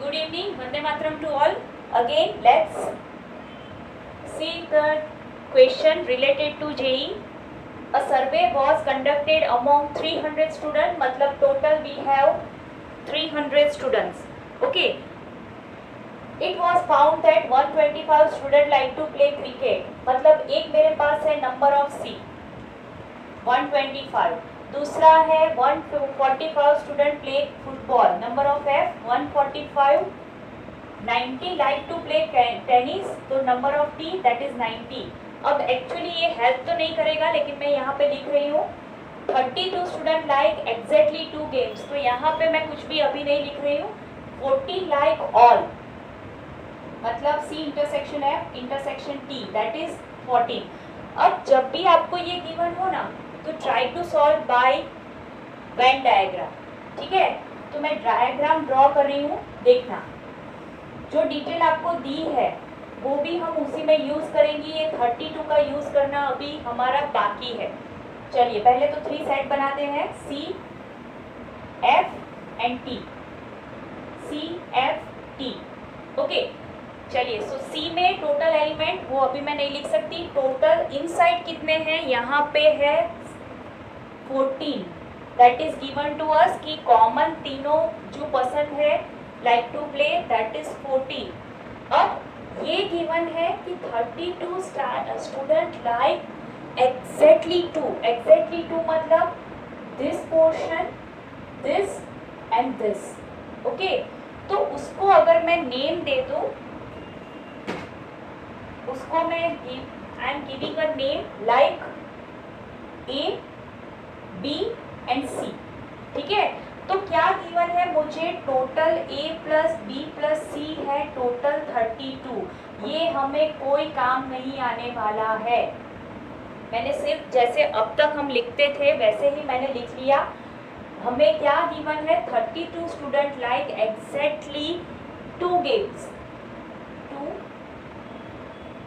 Good evening, Vande Mataram to all. Again, let's see the question related to JEE. A survey was conducted among 300 students, मतलब total we have 300 students. Okay. It was found that 125 students like to play cricket. मतलब एक मेरे पास है number of C 125. दूसरा है 145 student play football, number of F 145. 90 like to play tennis, तो number of T that is 90. अब actually ये help तो नहीं करेगा, लेकिन मैं यहाँ पे लिख रही हूँ 32 स्टूडेंट लाइक एग्जैक्टली 2 गेम्स, तो यहाँ पे मैं कुछ भी अभी नहीं लिख रही हूँ. 40 लाइक ऑल, मतलब C intersection F intersection T that is 14. अब जब भी आपको ये गिवन हो ना, तो try to solve by Venn diagram. ठीक है, तो मैं डायग्राम ड्रॉ कर रही हूँ. देखना, जो डिटेल आपको दी है वो भी हम उसी में यूज करेंगे. ये 32 का यूज करना अभी हमारा बाकी है. चलिए पहले तो 3 सेट बनाते हैं, C F and T. C F T. Okay, चलिए. सो सी में टोटल एलिमेंट वो अभी मैं नहीं लिख सकती. टोटल इनसाइड कितने हैं, यहाँ पे है 14. That is given to us कि कॉमन तीनों जो पसंद है like to play that is 14. अब ये गिवन है कि 32 स्टूडेंट लाइक एग्जैक्टली 2 मतलब this portion, this and this. Okay, तो उसको अगर मैं नेम दे दूं, उसको मैं I am giving a name like A B and C. ठीक है, तो क्या गिवन है मुझे, total A plus B plus C है टोटल 32. ये हमें कोई काम नहीं आने वाला है. मैंने सिर्फ जैसे अब तक हम लिखते थे वैसे ही मैंने लिख लिया. हमें क्या गिवन है, 32 student like exactly 2 games.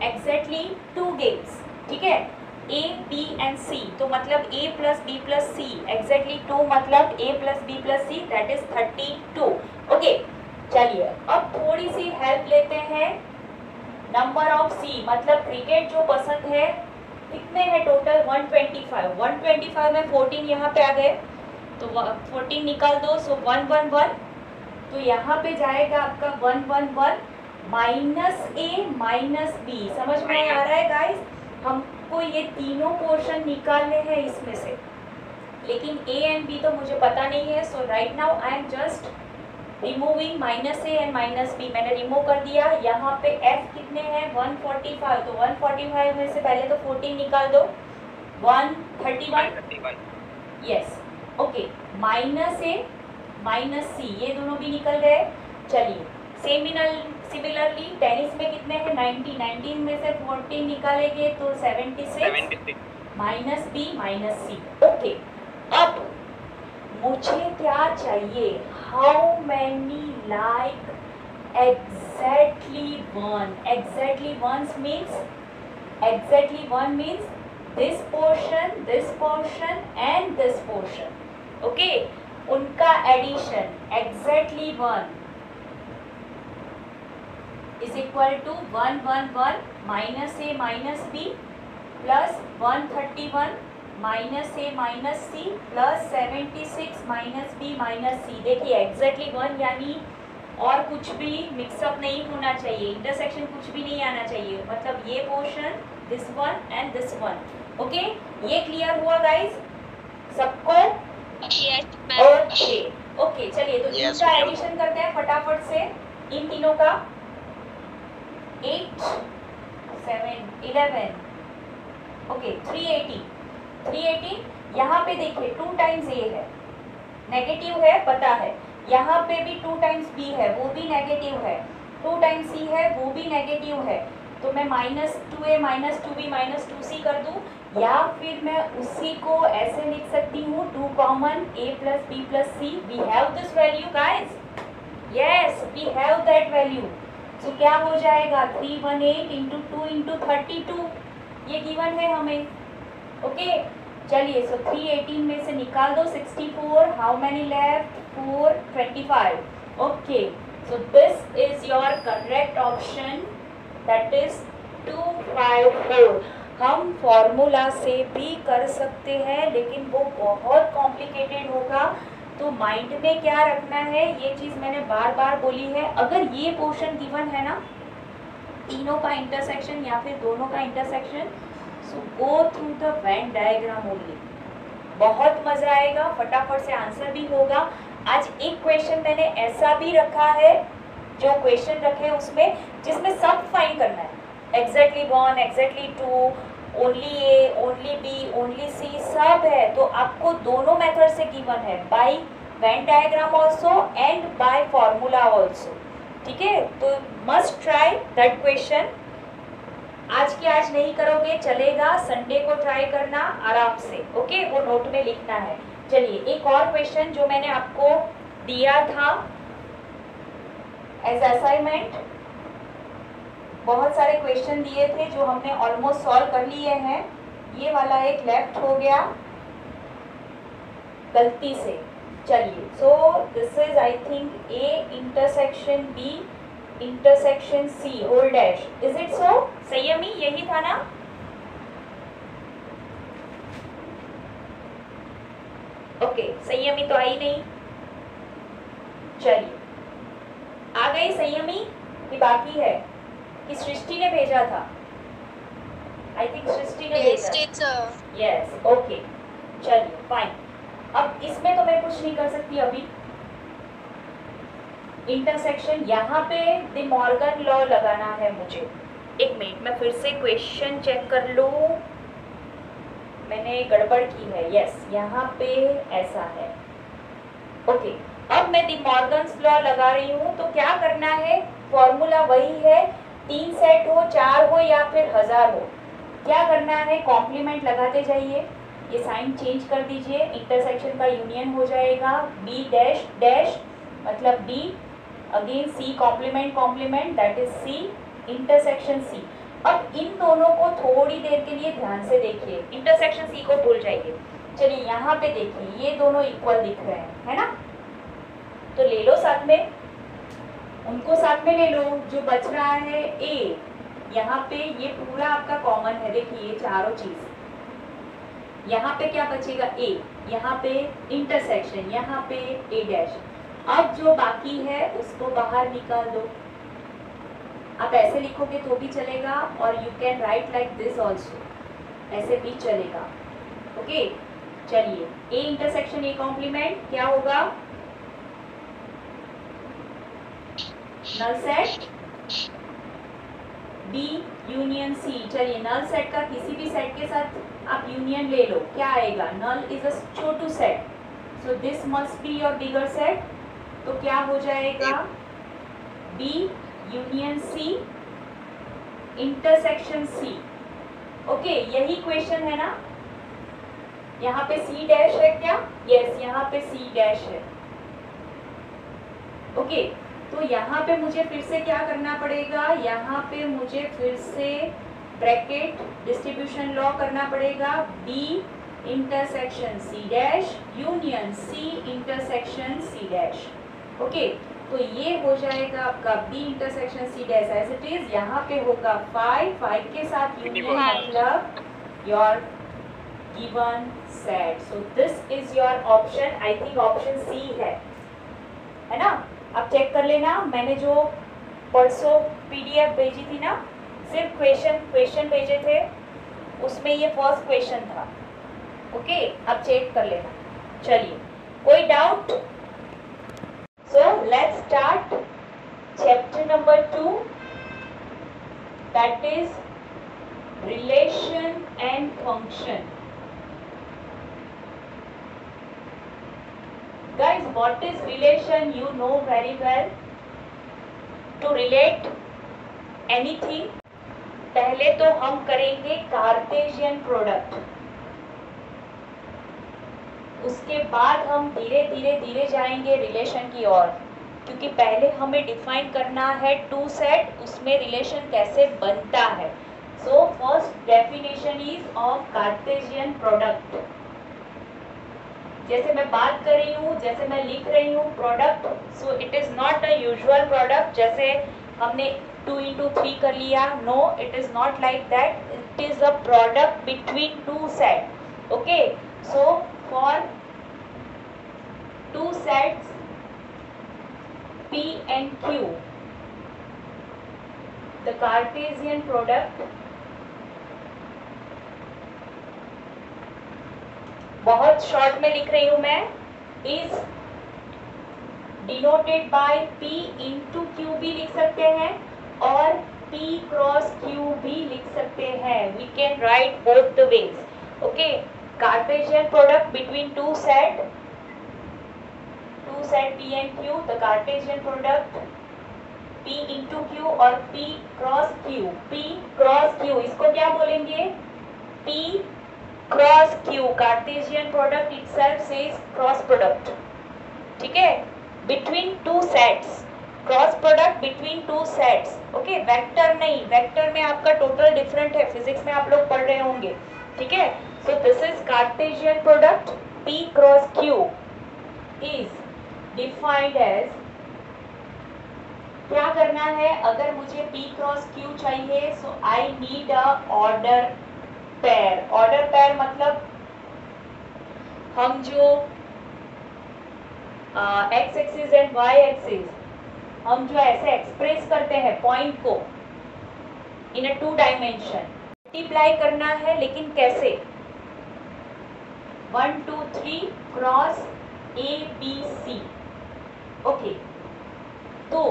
Exactly 2 games. ठीक है, ए बी एंड सी, तो मतलब A plus B plus C exactly 2 मतलब A plus B plus C that is 32. Okay, चलिए अब थोड़ी सी हेल्प लेते हैं. नंबर ऑफ सी मतलब क्रिकेट जो पसंद है कितने हैं टोटल, 125 में 14 यहाँ पे आ गए, तो 14 निकाल दो. सो 111, तो यहाँ पे जाएगा आपका 111 माइनस ए माइनस बी. समझ में आ रहा है गाइस, हमको ये तीनों पोर्शन निकालने हैं इसमें से, लेकिन ए एंड बी तो मुझे पता नहीं है. So right now I am just removing minus A and minus B. मैंने रिमूव कर दिया. यहाँ पे एफ कितने हैं, 145, तो 145 में से पहले तो 14 निकाल दो, 131. यस, ओके, माइनस ए माइनस सी ये दोनों भी निकल गए. चलिए सिमिलरली टेनिस में कितने हैं, 90. 19 में से 14 निकालेंगे तो 76 माइनस बी माइनस सी. ओके, अब मुझे क्या चाहिए, how many like exactly 1. Exactly 1 means this portion and this portion. Okay, उनका addition exactly 1 is equal to 111 minus a minus b plus 131 minus a minus c plus 76 minus b minus c. देखिए exactly 1 यानी और कुछ भी mix up नहीं होना चाहिए, intersection कुछ भी नहीं आना चाहिए, मतलब ये portion this one and this one. Okay, ये क्लियर हुआ गाइस सबको? ओके, चलिए तो इनका एडिशन करते हैं फटाफट से, इन तीनों का. 8 7 11, ओके, 380. यहाँ पे देखिए 2 टाइम्स ए है, नेगेटिव है पता है. यहाँ पे भी 2 टाइम्स बी है, वो भी नेगेटिव है. 2 टाइम्स सी है, वो भी नेगेटिव है. तो मैं -2a -2b -2c कर दूँ, या फिर मैं उसी को ऐसे लिख सकती हूँ 2 common a plus b plus c. We have this value guys, yes we have that value. तो क्या हो जाएगा, 318 इंटू 2 इंटू 32, ये गिवन है हमें. ओके, चलिए. सो 318 में से निकाल दो 64, how many left, 4 25. Okay, So this is your correct option, that is 254. हम फॉर्मूला से भी कर सकते हैं लेकिन वो बहुत कॉम्प्लिकेटेड होगा, तो माइंड में क्या रखना है, ये चीज़ मैंने बार बार बोली है, अगर ये पोर्शन गिवन है ना, तीनों का इंटरसेक्शन या फिर दोनों का intersection, so go through the Venn diagram only, बहुत मज़ा आएगा, फटाफट से आंसर भी होगा। आज एक क्वेश्चन मैंने ऐसा भी रखा है, जो क्वेश्चन रखे उसमें जिसमें सब फाइंड करना है, exactly 1, exactly 2, only A, only B, only C, सब है। तो आपको दोनों मेथड से गिवन है, by Venn diagram also and by formula also, ठीक है। तो मस्ट ट्राई दैट क्वेश्चन। आज के आज नहीं करोगे चलेगा, संडे को ट्राई करना आराम से, ओके, वो नोट में लिखना है। चलिए एक और क्वेश्चन जो मैंने आपको दिया था एज असाइनमेंट, बहुत सारे क्वेश्चन दिए थे जो हमने ऑलमोस्ट सॉल्व कर लिए हैं, ये वाला एक लेफ्ट हो गया गलती से। चलिए, so this is I think A intersection B intersection C whole dash, is it so? संयमी यही था ना? ओके, संयमी तो आई नहीं, चलिए आ गई संयमी कि बाकी है कि सृष्टि ने भेजा था? आई थिंक सृष्टि ने भेजा। यस, ओके, चलिए फाइन। अब इसमें तो मैं कुछ नहीं कर सकती अभी, इंटरसेक्शन यहाँ पे द मॉर्गन लॉ लगाना है मुझे। एक मिनट, मैं फिर से क्वेश्चन चेक कर लूँ, मैंने गड़बड़ की है। यस, यहाँ पे ऐसा है, ओके। अब मैं द मॉर्गन्स लॉ लगा रही हूँ, तो क्या करना है, फॉर्मूला वही है, 3 सेट हो, 4 हो या फिर 1000 हो, क्या करना है, कॉम्प्लीमेंट लगाते जाइए। ये साइन चेंज कर दीजिए, इंटरसेक्शन का यूनियन हो जाएगा, बी डैश डैश मतलब डी, again C complement complement, that is C intersection C. अब इन दोनों को थोड़ी देर के लिए ध्यान से देखिए, इंटरसेक्शन सी को भूल जाइए। चलिए यहाँ पे देखिए, ये दोनों इक्वल दिख रहे हैं, है ना, तो ले लो साथ में, उनको साथ में ले लो। जो बच रहा है ए, यहाँ पे ये पूरा आपका कॉमन है, देखिए ये चारों चीज, यहाँ पे क्या बचेगा, ए, यहाँ पे इंटरसेक्शन, यहाँ पे ए डैश। अब जो बाकी है उसको बाहर निकाल दो, आप ऐसे लिखोगे तो भी चलेगा, और you can right like this also, ऐसे भी चलेगा, ओके। चलिए, ए इंटरसेक्शन ए कॉम्प्लीमेंट क्या होगा, null set B union C. चलिए, नल सेट का किसी भी सेट के साथ आप यूनियन ले लो, क्या आएगा, नल इज अ छोटू set, so this must be your bigger set, तो क्या हो जाएगा, B union C intersection C, okay. यही क्वेश्चन है ना, यहाँ पे सी डैश है क्या, यस, यहाँ पे सी डैश है, ओके। तो यहाँ पे मुझे फिर से क्या करना पड़ेगा, यहाँ पे मुझे फिर से ब्रैकेट डिस्ट्रीब्यूशन लॉ करना पड़ेगा, B intersection C dash union C intersection C dash, okay. तो ये हो जाएगा आपका B intersection C dash as it is, यहाँ पे होगा 5 के साथ यूनियन मतलब your given set, so this is your option, I think option C है ना। अब चेक कर लेना, मैंने जो परसों पीडीएफ भेजी थी ना, सिर्फ क्वेश्चन भेजे थे, उसमें ये फर्स्ट क्वेश्चन था, ओके। अब चेक कर लेना। चलिए, कोई doubt? So let's start chapter number 2, that is relation and function. Guys, what is relation? You know very well. To relate anything, पहले तो हम करेंगे कार्टेशियन प्रोडक्ट, उसके बाद हम धीरे धीरे जाएंगे रिलेशन की ओर, क्योंकि पहले हमें डिफाइन करना है टू सेट, उसमें रिलेशन कैसे बनता है। So first definition is of Cartesian product. जैसे मैं बात कर रही हूँ, जैसे मैं लिख रही हूँ product, so it is not a usual product जैसे हमने 2 into 3 कर लिया. No, it is not like that. It is a product between two set. Okay, so for two sets P and Q, the Cartesian product, बहुत short में लिख रही हूं मैं, is denoted by P into Q भी लिख सकते हैं और P cross Q भी लिख सकते हैं. We can write both the ways. Okay, Cartesian product between two set P and Q, the Cartesian product P into Q और P cross Q. P cross Q, इसको क्या बोलेंगे? P cross Q. Cartesian product itself says cross product. ठीक है, between two sets, cross product between two sets. Okay, vector नहीं, vector में आपका total different है, फिजिक्स में आप लोग पढ़ रहे होंगे. ठीक है, so this is Cartesian product P cross Q is defined as. क्या करना है? अगर मुझे P क्रॉस Q चाहिए, so I need a order pair. Order pair मतलब हम जो X axis and Y axis हम जो ऐसे एक्सप्रेस करते हैं पॉइंट को in a two dimension, multiply करना है, लेकिन कैसे? 1 2 3 क्रॉस ABC. ओके, तो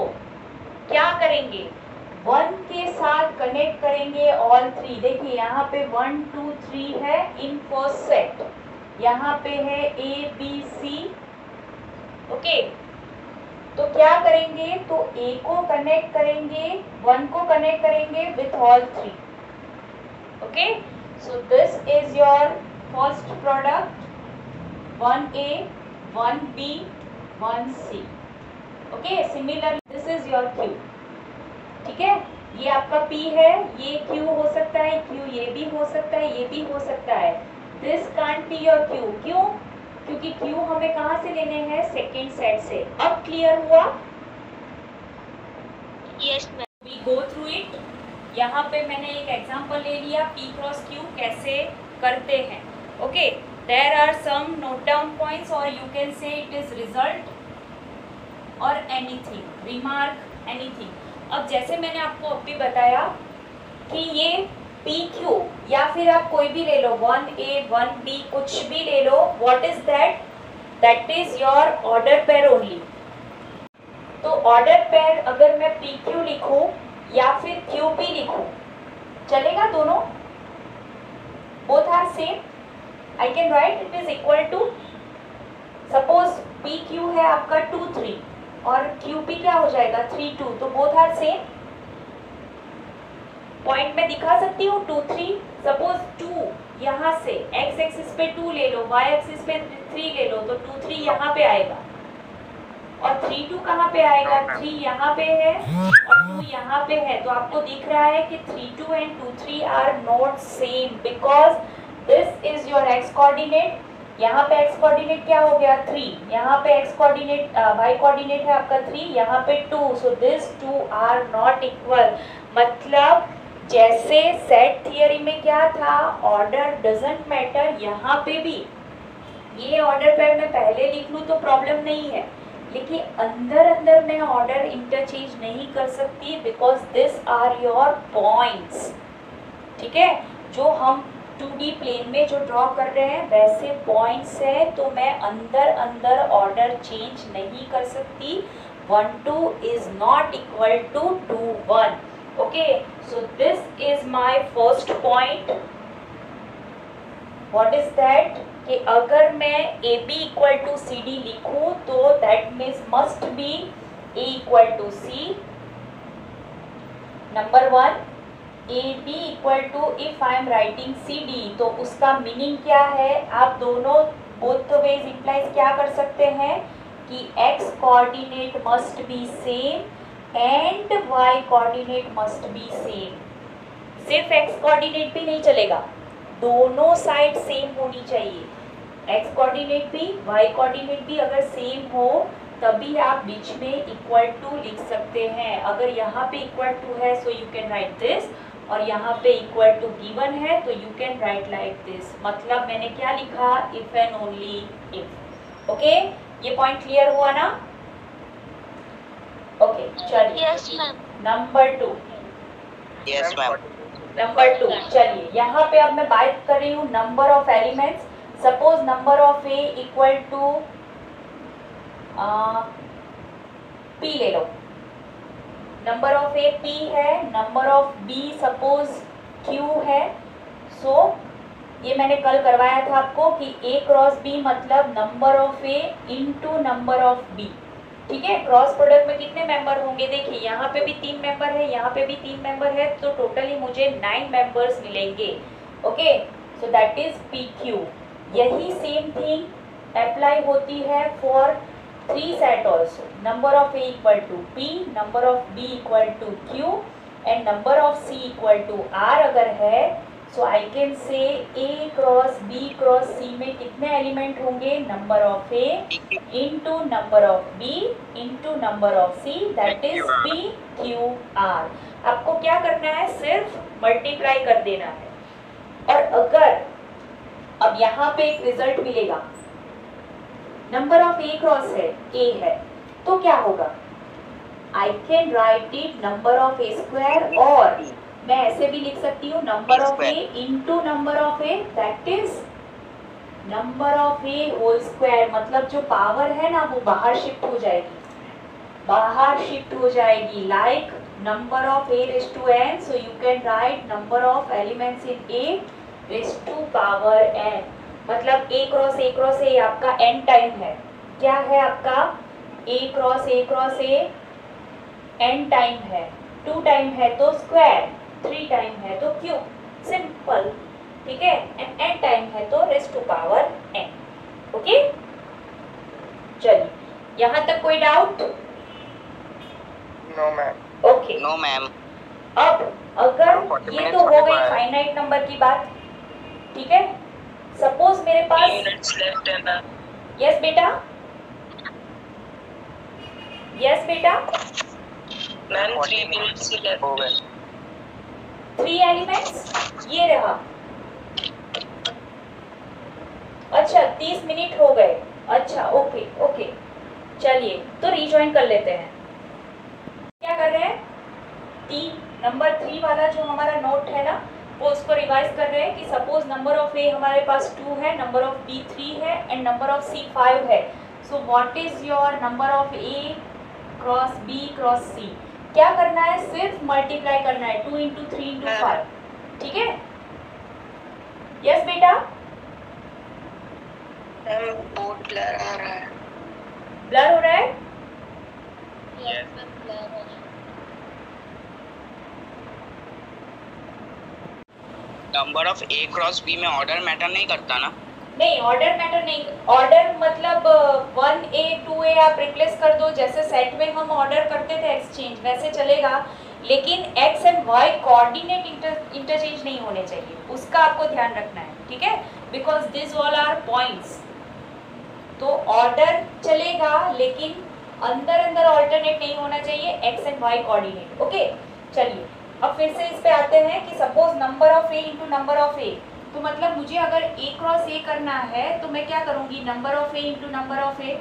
क्या करेंगे? 1 के साथ कनेक्ट करेंगे ऑल 3. देखिए यहाँ पे 1 2 3 है इन फर्स्ट सेट, यहाँ पे है ABC. ओके, तो क्या करेंगे? तो A को कनेक्ट करेंगे, 1 को कनेक्ट करेंगे with all 3. Okay, so this is your first product 1A 1B 1C. Okay, similar this is your Q. ठीक है, ये आपका P है, ये Q हो सकता है, Q ये भी हो सकता है, ये भी हो सकता है. This can't be your Q. क्यों? क्योंकि Q हमें कहाँ से लेने हैं? सेकेंड सेट से. अब क्लियर हुआ? Yes ma'am. We go through it. यहाँ पे मैंने एक एग्जांपल ले लिया P क्रॉस Q कैसे करते हैं. Okay, there are some note down points और you can say it is result और एनीथिंग, रिमार्क, एनीथिंग. अब जैसे मैंने आपको अभी बताया कि ये PQ या फिर आप कोई भी ले लो, 1A 1B कुछ भी ले लो, what is that? That is your order pair only. तो ऑर्डर पेयर अगर मैं PQ लिखूं या फिर QP लिखूं, चलेगा दोनों? Both are same. I can write it is equal to, suppose PQ है आपका 2 3 और QP क्या हो जाएगा? 3 2. तो बोथ आर सेम. पॉइंट में दिखा सकती हूँ 2 3. सपोज 2 यहाँ से x एक्सिस पे 2 ले लो, y एक्सिस पे 3 ले लो, तो 2 3 यहाँ पे आएगा और 3 2 कहाँ पे आएगा? 3 यहाँ पे है और 2 यहाँ पे है. तो आपको दिख रहा है कि 3 2 and 2 3 are not same because this is your x coordinate. यहाँ पे x कोऑर्डिनेट क्या हो गया? 3. यहाँ पे x कोऑर्डिनेट y कोऑर्डिनेट है आपका 3, यहाँ पे 2. So this 2 are not equal. मतलब जैसे सेट थियरी में क्या था, ऑर्डर डजंट मैटर, यहाँ पे भी ये ऑर्डर पेयर मैं पहले लिख लूँ तो प्रॉब्लम नहीं है, लेकिन अंदर अंदर मैं ऑर्डर इंटरचेंज नहीं कर सकती because this are your points. ठीक है, जो हम 2D प्लेन में जो ड्रॉ कर रहे हैं वैसे पॉइंट्स है, तो मैं अंदर अंदर ऑर्डर चेंज नहीं कर सकती. 1 2 is not equal to 2 1. Okay, so this is my first point. What is that? कि अगर मैं AB equal to CD लिखूं तो that means must be A equal to C. Number 1, AB equal to if I am writing CD, तो उसका meaning क्या है? आप दोनों both the ways implies क्या कर सकते हैं कि x coordinate must be same and y coordinate must be same. सिर्फ x कोऑर्डिनेट भी नहीं चलेगा, दोनों साइड सेम होनी चाहिए. एक्स कोऑर्डिनेट भी वाई कोऑर्डिनेट भी अगर सेम हो तभी आप बीच में इक्वल टू लिख सकते हैं। अगर यहाँ पे इक्वल टू है सो यू कैन राइट दिस, और यहाँ पे इक्वल टू गिवन है तो you can right like this. मतलब मैंने क्या लिखा, if and only if. Okay, ये पॉइंट क्लियर हुआ ना? ओके, चलिए yes ma'am. Number 2। Yes ma'am. Number 2, चलिए यहाँ पे अब मैं बात कर रही हूँ number of elements. Suppose number of A equal to P ले लो, नंबर ऑफ ए पी है, number of B suppose Q है। सो ये मैंने कल करवाया था आपको कि ए क्रॉस बी मतलब number of A into number of B. ठीक है, क्रॉस प्रोडक्ट में कितने मेंबर होंगे? देखिए यहाँ पे भी 3 मेंबर है, यहाँ पे भी 3 मेंबर है, तो टोटली मुझे 9 मेंबर्स मिलेंगे। Okay, so that is P Q. यही सेम थिंग अप्लाई होती है for 3 set also. Number of A equal to P, number of B equal to Q and number of C equal to R अगर है, so I can say A cross B cross C में कितने element होंगे? Number of A into number of B into number of C, that is P Q are. आपको क्या करना है? सिर्फ मल्टीप्लाई कर देना है। और अगर अब यहाँ पे एक रिजल्ट मिलेगा, नंबर ऑफ ए क्रॉस है, ए है, तो क्या होगा? I can write it number of A square, और मैं ऐसे भी लिख सकती हूँ number of A into number of A, that is number of A whole square. मतलब जो पावर है ना वो बाहर शिफ्ट हो जाएगी, बाहर शिफ्ट हो जाएगी। Like number of A raise to n, so you can write number of elements in A raise to power n। मतलब a क्रॉस a आपका n टाइम है। क्या है आपका? a cross a n time है, 2 time है तो square, 3 time है तो क्यूब, सिंपल। ठीक है, एंड n टाइम है तो raise to power n। Okay, चलिए यहाँ तक कोई doubt? No ma'am. Okay, no ma'am. अब अगर ये तो हो गई फाइनाइट नंबर की बात, ठीक है। सपोज मेरे पास, यस बेटा, यस बेटा, मैम 3 मिनट्स हो गए। 3 एलिमेंट्स ये रहा। अच्छा 30 मिनट हो गए। अच्छा ओके ओके, चलिए तो रिजॉइन कर लेते हैं। क्या कर रहे हैं? नंबर 3 वाला जो हमारा नोट है ना, वो उसको रिवाइज कर रहे हैं कि सपोज नंबर ऑफ ए हमारे पास 2 है, नंबर ऑफ बी 3 है एंड नंबर ऑफ सी 5 है। So what is your number of A cross B cross C? क्या करना है? सिर्फ मल्टीप्लाई करना है, 2 इंटू 3 इंटू 5। ठीक है, यस बेटा। बहुत ब्लर आ रहा है। ब्लर हो रहा है? यस मैम, ब्लर हो रहा है। Number of A cross B में ऑर्डर मैटर नहीं करता ना? नहीं, ऑर्डर मैटर नहीं। ऑर्डर मतलब 1A 2A आप रिप्लेस कर दो, जैसे सेट में हम ऑर्डर करते थे एक्सचेंज, वैसे चलेगा। लेकिन x and y coordinate interchange नहीं होने चाहिए, उसका आपको ध्यान रखना है। ठीक है, because this all are points. तो ऑर्डर चलेगा लेकिन अंदर अंदर ऑल्टरनेट नहीं होना चाहिए, x and y coordinate. Okay, चलिए अब फिर से इस पे आते हैं कि suppose number of A into number of A, तो मतलब मुझे अगर a क्रॉस a करना है तो मैं क्या करूंगी? Number of A into number of A.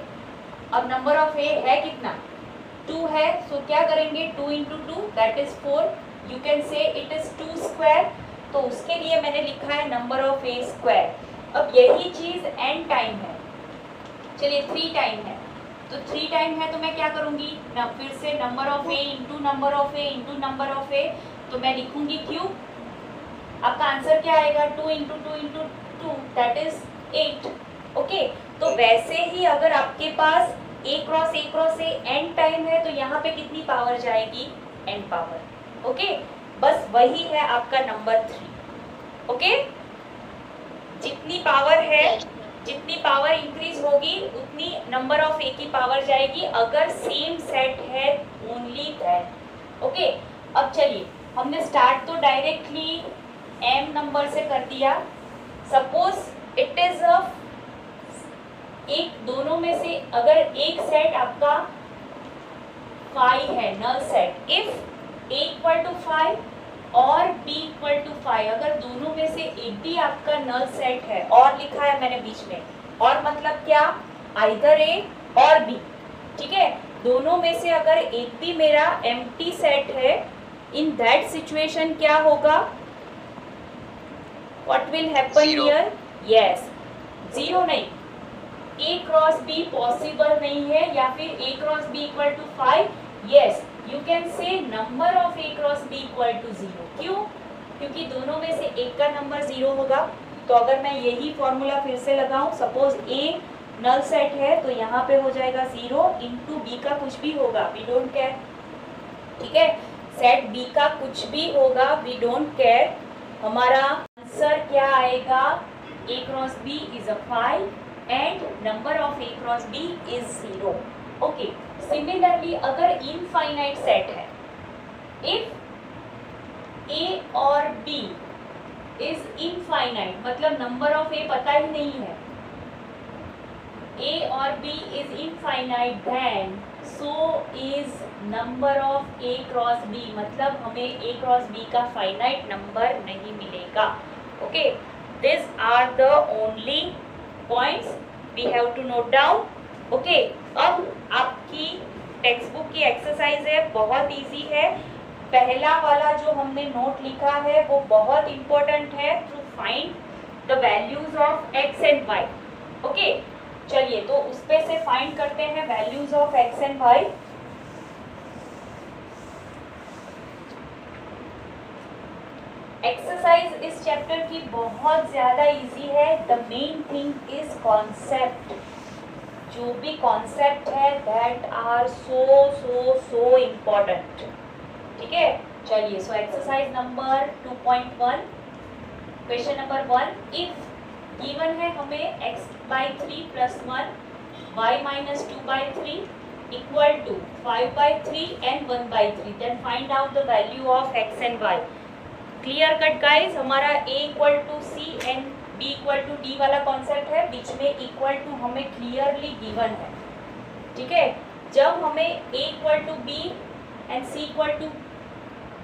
अब नंबर ऑफ ए है कितना? 2 है, सो क्या करेंगे? 2 into 2 that is 4। You can say it is 2 square, तो उसके लिए मैंने लिखा है नंबर ऑफ ए स्क्वायर। अब यही चीज n टाइम है, चलिए 3 टाइम है, तो 3 टाइम है तो मैं क्या करूंगी? फिर से number of A into number of A into number of A, तो मैं लिखूंगी क्यूब। आपका आंसर क्या आएगा? 2 into 2 into 2 that is 8। Okay, तो वैसे ही अगर आपके पास a cross A n time है तो यहाँ पे कितनी पावर जाएगी? n power. ओके, बस वही है आपका नंबर 3। ओके, जितनी पावर है, जितनी पावर इंक्रीज होगी उतनी नंबर ऑफ ए की पावर जाएगी, अगर सेम सेट है ओनली दैट। ओके, अब चलिए हमने स्टार्ट तो डायरेक्टली m नंबर से कर दिया। सपोज इट इज अ एक दोनों में से अगर एक सेट आपका 5 है, null set, if A equal to 5 और B इक्वल टू 5, अगर दोनों में से एक भी आपका नल सेट है, और लिखा है मैंने बीच में, और मतलब क्या, आइदर A और B, ठीक है, दोनों में से अगर एक भी मेरा एम्प्टी सेट है, इन दैट सिचुएशन क्या होगा, what will happen here, yes, 0 नहीं, A क्रॉस B पॉसिबल नहीं है, या फिर A cross B equal to 5, yes, you can say number of A cross B equal to 0, क्यों, क्योंकि दोनों में से एक का नंबर 0 होगा। तो अगर मैं यही फॉर्मूला फिर से लगाऊं, सपोज A नल सेट है तो यहाँ पे हो जाएगा 0 इंटू B का कुछ भी होगा, वी डोंट केयर, ठीक है, सेट B का कुछ भी होगा, वी डोंट केयर, हमारा आंसर क्या आएगा, A cross B is a 5 and number of A cross B is 0। Okay, similarly अगर इनफाइनाइट सेट है, इफ A और B इज इनफाइनाइट, मतलब नंबर ऑफ A पता ही नहीं है, A और B is infinite, then so is number of A cross B, मतलब हमें A क्रॉस B का फाइनाइट नंबर नहीं मिलेगा। Okay, this are the only points we have to note down. Okay, अब आपकी टेक्स्ट बुक की exercise है, बहुत इजी है, पहला वाला जो हमने नोट लिखा है वो बहुत इंपॉर्टेंट है, to find the values of X and Y. Okay, चलिए तो उस पे से फाइंड करते हैं values of X and Y. Exercise इस चैप्टर की बहुत ज्यादा इजी है, the main thing is concept, जो भी कॉन्सेप्ट है दैट आर सो इम्पोर्टेंट, ठीक है। चलिए, so exercise number 2.1, question number 1, if given है हमें x/3 + 1 y-2/3 equal to 5/3 and 1/3, then find out the value of x and y। Clear cut guys, हमारा A equal to C and B equal to D वाला concept है, बीच में equal to हमें clearly given है, ठीक है। जब हमें A equal to B and C equal to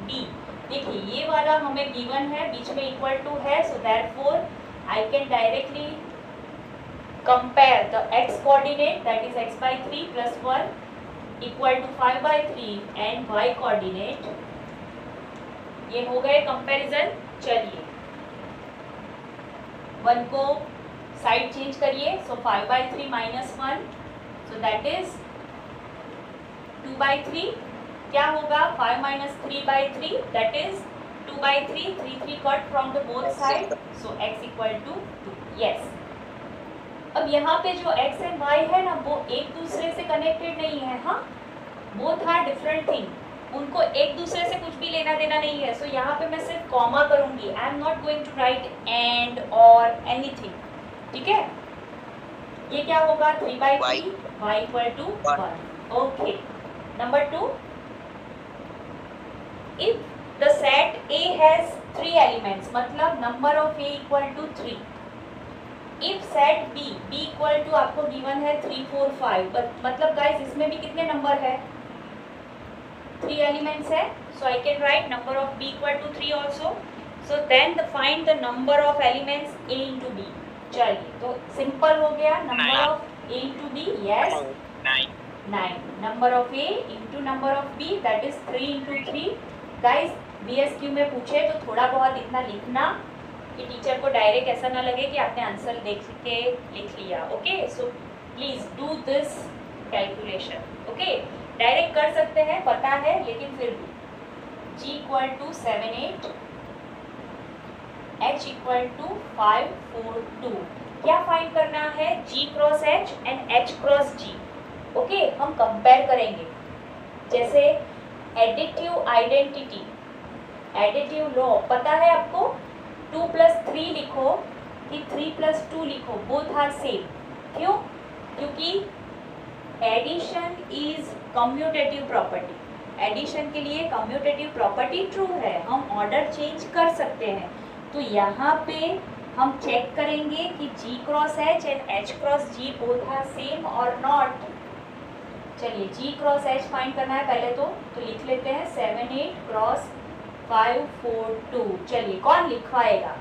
D, देखिए ये वाला हमें गिवन है, बीच में इक्वल टू है, so therefore I can directly compare the x coordinate that is x/3 + 1 equal to 5/3 and y coordinate, ये हो गए कंपैरिजन। चलिए 1 को साइड चेंज करिए, सो 5/3 - 1, सो दैट इज 2/3, क्या होगा 5 - 3/3 that is 2/3, 3 cut from the both side, so x equal to 2, yes. अब यहाँ पे जो x एंड y है ना, वो एक दूसरे से कनेक्टेड नहीं है, हाँ, बोथ आर डिफरेंट थिंग, उनको एक दूसरे से कुछ भी लेना देना नहीं है, सो यहाँ पे मैं सिर्फ कॉमा करूंगी, I am not going to write and और एनीथिंग, ठीक है। ये क्या होगा 3/3, y equal to 1। Okay, number 2, if the set A has 3 elements, मतलब number of A equal to 3, if set B equal to आपको गिवन है 3 4 5, मतलब गाइस इसमें भी कितने नंबर है, 3 एलिमेंट्स है, so I can write number of B equal to 3 also, so then find the number of elements A into B। चलिए तो सिंपल हो गया, number of A into B, yes 9, number of A into number of B that is 3 into 3। guys BSQ में पूछे तो थोड़ा बहुत इतना लिखना कि टीचर को डायरेक्ट ऐसा ना लगे कि आपने आंसर देख के लिख लिया, okay, so please do this calculation, okay, direct कर सकते हैं पता है, लेकिन फिर भी G equal to 7 8, H equal to 5 4 2, क्या फाइंड करना है, G cross H and H cross G, okay, हम कंपेयर करेंगे, जैसे एडिटिव आइडेंटिटी, एडिटिव लॉ पता है आपको, 2 + 3 लिखो कि 3 + 2 लिखो, बोथ आर सेम, क्यों, क्योंकि addition is commutative property, addition के लिए कम्यूटेटिव प्रॉपर्टी ट्रू है, हम ऑर्डर चेंज कर सकते हैं, तो यहाँ पे हम चेक करेंगे कि G cross H and H cross G both are same और नॉट। चलिए G क्रॉस H फाइंड करना है पहले तो लिख लेते हैं 7 8 क्रॉस 5 4 2। चलिए कौन लिखवाएगा?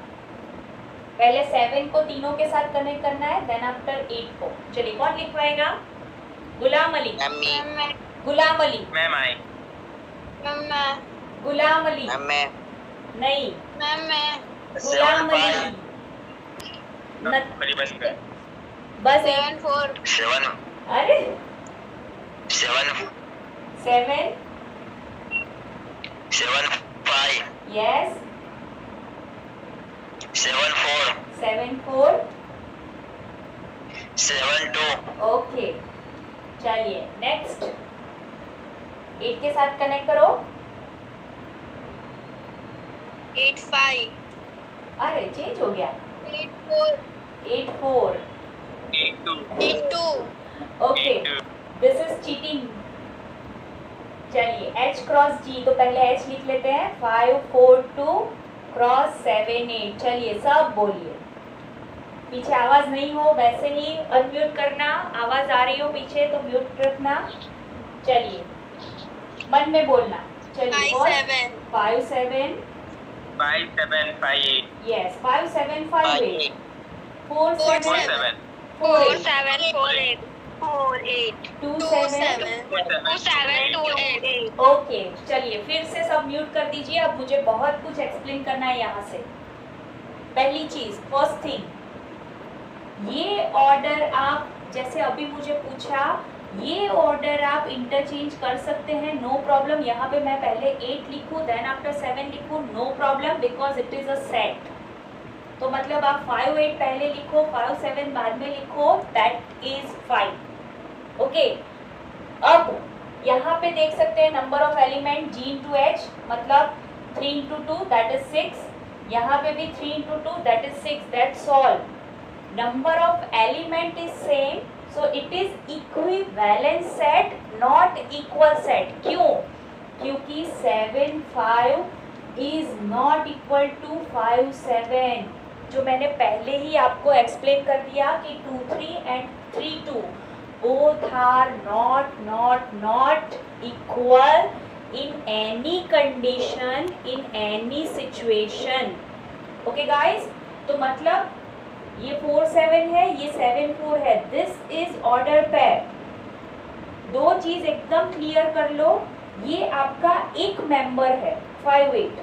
पहले 7 को तीनों के साथ कनेक्ट करना है, देन आफ्टर 8 को। चलिए कौन लिखवाएगा? गुलाम अली। गुलाम अली। Ma'am I. गुलाम अली। मैं नहीं, गुलाम अली। बस 7 4 7 अरे 7 7 7 5 यस 7 4 7 4 7 2 ओके। चलिए नेक्स्ट 8 के साथ कनेक्ट करो। 8 5 अरे चेंज हो गया। 8 4 8 4 8 2 8 2 ओके, दिस इज चीटिंग। चलिए H क्रॉस G, तो पहले H लिख लेते हैं 5 4 2 क्रॉस 7 8। चलिए सब बोलिए, पीछे आवाज नहीं हो वैसे ही अनम्यूट करना, आवाज आ रही हो पीछे तो म्यूट रखना। चलिए मन में बोलना। चलिए 5 7 5 7 5 7 5 8 यस 5 7 5 8 4 4 7 7 4 4 8 7 4 8 4 8 2 2 7 7 2 7 2 8 ओके। चलिए फिर से सब म्यूट कर दीजिए, अब मुझे बहुत कुछ एक्सप्लेन करना है यहाँ से। पहली चीज, फर्स्ट थिंग, ये ऑर्डर आप जैसे अभी मुझे पूछा, ये ऑर्डर आप इंटरचेंज कर सकते हैं, नो प्रॉब्लम। यहाँ पे मैं पहले 8 लिखूँ देन आफ्टर 7 लिखूँ, no problem, because it is a set. तो मतलब आप 5 8 पहले लिखो, 5 7 बाद में लिखो, दैट इज फाइन। ओके, अब यहाँ पे देख सकते हैं number of element G into H, मतलब 3 इंटू 2 दैट इज 6। यहाँ पे भी 3 into 2 that is 6, that's all. Number of element is same, so it is equivalent set, not equal set. क्यों? क्योंकि 7 5 इज नॉट इक्वल टू 5 7, जो मैंने पहले ही आपको एक्सप्लेन कर दिया कि 2 3 and 3 2 both are not equal in any condition, in any situation. Okay guys, तो मतलब ये 4 7 है, ये 7 4 है, this is order pair। दो चीज एकदम क्लियर कर लो, ये आपका एक मेंबर है 5 8,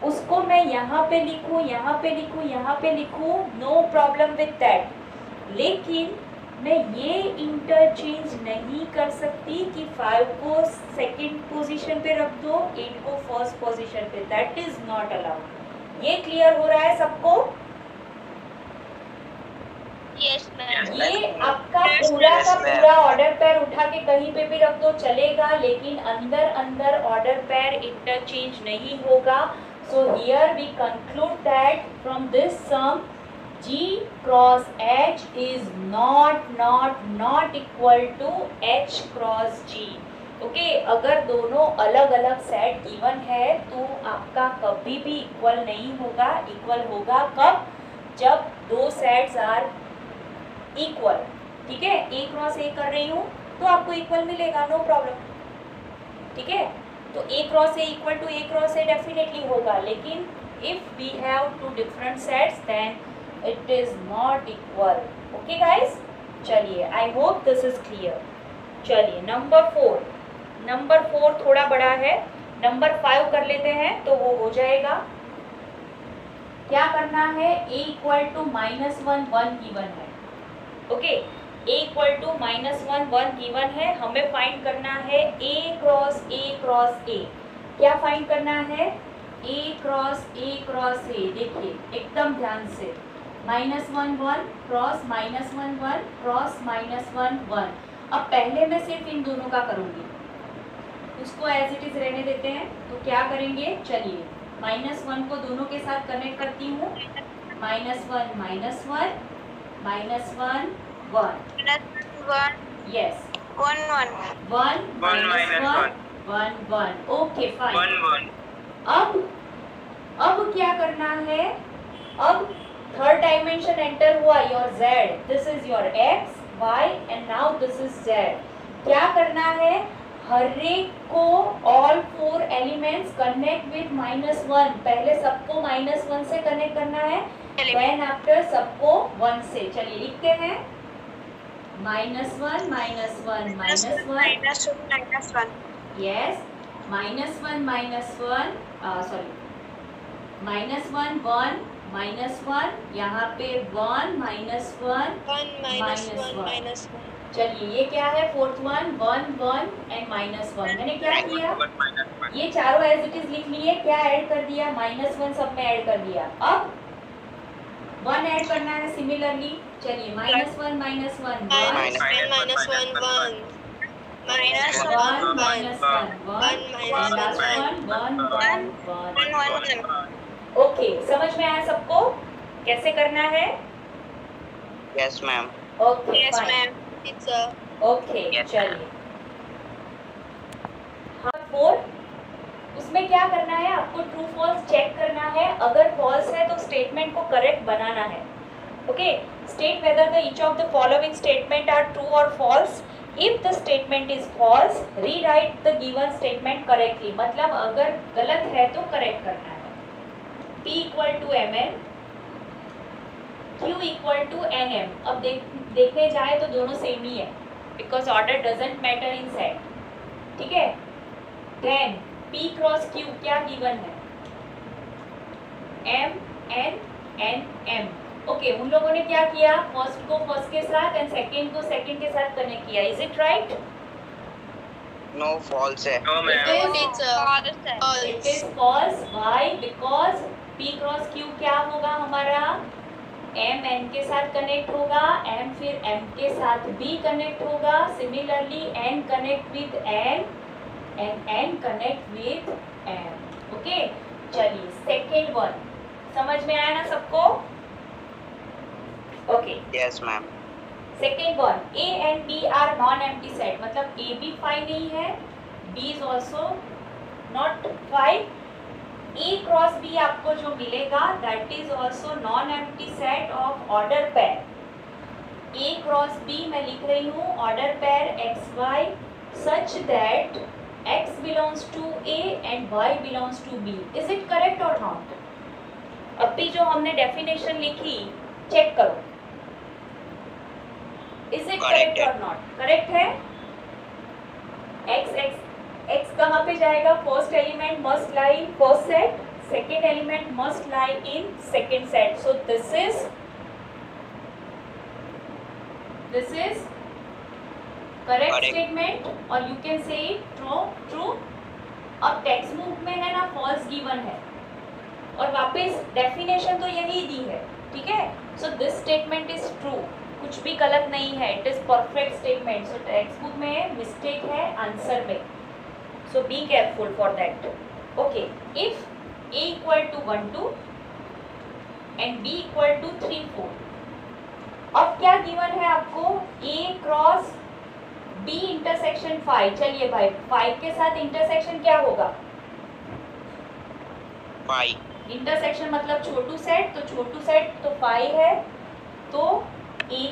उसको मैं यहाँ पे लिखूँ, यहाँ पे लिखूँ, यहाँ पे लिखूँ, नो प्रॉब्लम विथ दैट। लेकिन मैं ये इंटरचेंज नहीं कर सकती कि 5 को सेकंड पोजीशन पे रख दो, 8 को फर्स्ट पोजीशन पे, दैट इज नॉट अलाउड। ये क्लियर हो रहा है सबको? Yes ma'am. ये आपका पूरा का पूरा ऑर्डर पेयर उठा के कहीं पे भी रख दो चलेगा, लेकिन अंदर अंदर ऑर्डर पेयर इंटरचेंज नहीं होगा। So here we conclude that from this sum G cross H is not equal to H cross G। Okay, अगर दोनों अलग अलग सेट गिवन है तो आपका कभी भी इक्वल नहीं होगा। इक्वल होगा कब? जब दो सेट्स आर इक्वल। ठीक है, A क्रॉस A कर रही हूँ तो आपको इक्वल मिलेगा, नो प्रॉब्लम। ठीक है, तो A cross A equal to A cross A definitely होगा, लेकिन if we have two different sets then it is not equal। okay guys, चलिए I hope this is clear। चलिए नंबर 4 थोड़ा बड़ा है, नंबर 5 कर लेते हैं तो वो हो जाएगा। क्या करना है? A इक्वल टू -1 1 गिवन है। ओके, A इक्वल टू -1 1 गिवन है, हमें फाइंड करना है A cross A cross A। क्या फाइंड करना है? A cross A cross A। देखिए एकदम ध्यान से, -1 1 क्रॉस -1 1 क्रॉस -1 1। अब पहले मैं सिर्फ इन दोनों का करूँगी, उसको एज इट इज रहने देते हैं। तो क्या करेंगे? चलिए -1 को दोनों के साथ कनेक्ट करती हूँ, -1 -1 -1 1 यस 1 1 1 -1 1 1। Okay fine. अब क्या करना है? अब थर्ड डायमेंशन एंटर हुआ, your z, this is your x, y and now this is z। क्या करना है, हर एक को ऑल 4 एलिमेंट्स कनेक्ट विद -1। पहले सबको -1 से कनेक्ट करना है, देन आफ्टर सबको 1 से। चलिए लिखते हैं -1 -1 -1 यस, -1 -1 सॉरी -1 1 -1, यहाँ पे 1 -1 चलिए ये क्या है, फोर्थ वन 1 1 एंड -1। मैंने क्या किया, ये चारों एज इट इज लिख लिए, क्या ऐड कर दिया, -1 सब में ऐड कर दिया। अब 1 ऐड करना है सिमिलरली। चलिए -1 -1 1 ओके, समझ में आया सबको कैसे करना है? Yes ma'am. Okay fine, okay चलिए। हाँ 4, उसमें क्या करना है, आपको ट्रू फॉल्स चेक करना है। अगर फॉल्स है तो स्टेटमेंट को करेक्ट बनाना है। Okay, state whether the each of the following statement are true और false. If the statement is false, rewrite the given statement correctly. मतलब अगर गलत है तो करेक्ट करना है। P = mn, Q = nm। अब देखने जाए तो दोनों सेम ही है, because order doesn't matter in set. ठीक है, देन P क्रॉस Q क्या गिवन है, M N N M। Okay, उन लोगों ने क्या किया, फर्स्ट को फर्स्ट के साथ एंड सेकंड को सेकंड के साथ कनेक्ट किया। Is it right? No, false है। It is false. Why? Because P cross Q क्या होगा हमारा, M N के साथ कनेक्ट होगा, M फिर M के साथ भी कनेक्ट होगा, similarly N connect with N and N connect with M। Okay, चलिए सेकेंड वन समझ में आया ना सबको? Okay, yes ma'am. Second one, A and B are non empty set. मतलब A भी 5 नहीं है, B is also not 5। A cross B आपको जो मिलेगा that is also non empty set of order pair. A cross B मैं लिख रही हूँ order pair XY such that X belongs to A and Y belongs to B। Is it correct और not? अभी जो हमने डेफिनेशन लिखी check करो, इज इट करेक्ट और नॉट? करेक्ट है। X कहाँ पे जाएगा, first element must lie in first set, second element must lie in second set. So this is correct statement और you can say it true. अब textbook में है ना फॉल्स गिवन है और वापस डेफिनेशन तो यही दी है। ठीक है, so this statement is true, कुछ भी गलत नहीं है, it is perfect statement. So text book में मिस्टेक है आंसर में, so be careful for that. Okay, if A = 1 2 and B = 3 4, अब क्या गिवन है आपको, A क्रॉस B इंटरसेक्शन 5। चलिए भाई 5 के साथ इंटरसेक्शन क्या होगा, 5 इंटरसेक्शन मतलब छोटू सेट, तो छोटू सेट तो 5 है, तो A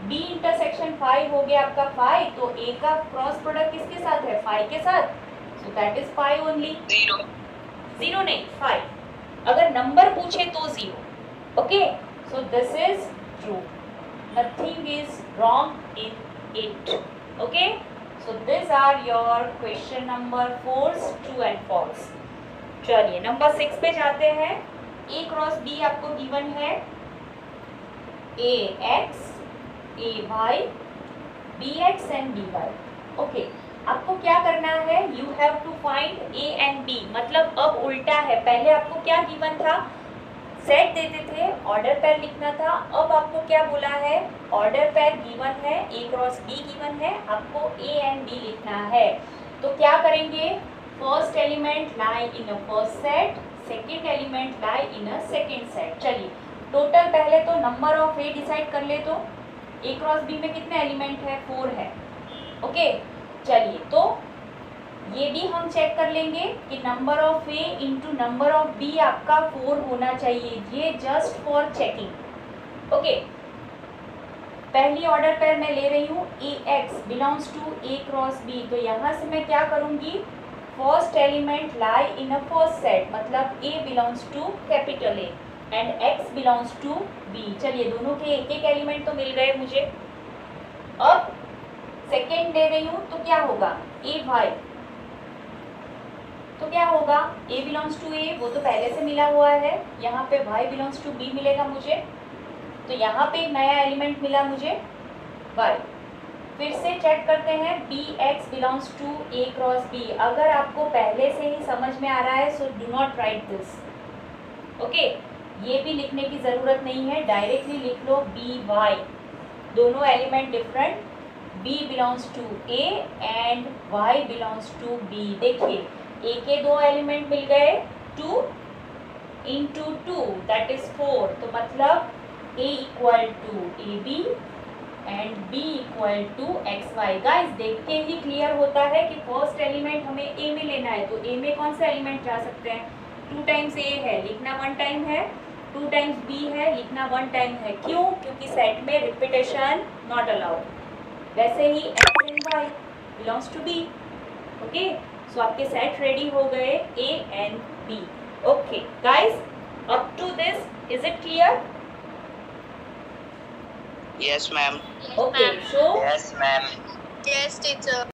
B इंटरसेक्शन 5 हो गया आपका 5, तो A का क्रॉस प्रोडक्ट किसके साथ है, 5 के साथ, so that is 5 only। 0 नहीं 5, अगर नंबर पूछे तो 0। Okay, so this is true, nothing is wrong in it। okay, so these are your question number 4 true and false। चलिए नंबर 6 पे जाते हैं। A क्रॉस B आपको गिवन है AX AY BX and BY। Okay, आपको क्या करना है, you have to find A and B। मतलब अब उल्टा है, पहले आपको क्या गिवन था, सेट देते थे, ऑर्डर पेयर लिखना था। अब आपको क्या बोला है, ऑर्डर पेयर गिवन है, A क्रॉस B गिवन है, आपको A एंड B लिखना है। तो क्या करेंगे, first element lie in a first set, second element lie in a second set. चलिए टोटल पहले तो नंबर ऑफ A डिसाइड कर ले, तो A क्रॉस B में कितने एलिमेंट है, 4 है। ओके, चलिए तो ये भी हम चेक कर लेंगे कि number of A into number of B आपका 4 होना चाहिए। ये जस्ट फॉर चेकिंग, ओके, पहली ऑर्डर पेयर मैं ले रही हूँ A X belongs to A cross B. तो यहाँ से मैं क्या करूँगी, first element lie in a first set, मतलब A belongs to capital A and X belongs to B. चलिए दोनों के एक एक एलिमेंट तो मिल गए मुझे। अब सेकेंड ले रही हूँ तो क्या होगा, ए वाई। तो क्या होगा, ए बिलोंग्स टू ए वो तो पहले से मिला हुआ है, यहाँ पे वाई बिलोंग्स टू बी मिलेगा मुझे। तो यहाँ पे एक नया एलिमेंट मिला मुझे वाई। फिर से चेक करते हैं, B X belongs to A cross B. अगर आपको पहले से ही समझ में आ रहा है so do not write this. Okay, ये भी लिखने की ज़रूरत नहीं है, डायरेक्टली लिख लो बी वाई। दोनों element different, B belongs to A and Y belongs to B. देखिए ए के दो एलिमेंट मिल गए, 2 इंटू 2 दैट इज 4। तो मतलब a equal to A B and b equal to X Y. Guys देख के ही क्लियर होता है कि फर्स्ट एलिमेंट हमें a में लेना है। तो a में कौन से एलिमेंट जा सकते हैं, 2 टाइम्स a है, लिखना 1 टाइम है, 2 टाइम्स b है, लिखना 1 टाइम है। क्यों, क्योंकि सेट में रिपीटेशन नॉट अलाउड। वैसे ही x and y belongs to b। Okay, so आपके सेट रेडी हो गए a and b। Okay guys, up to this is it clear? Yes, ma'am. Okay, so Yes, ma'am. Yes, teacher.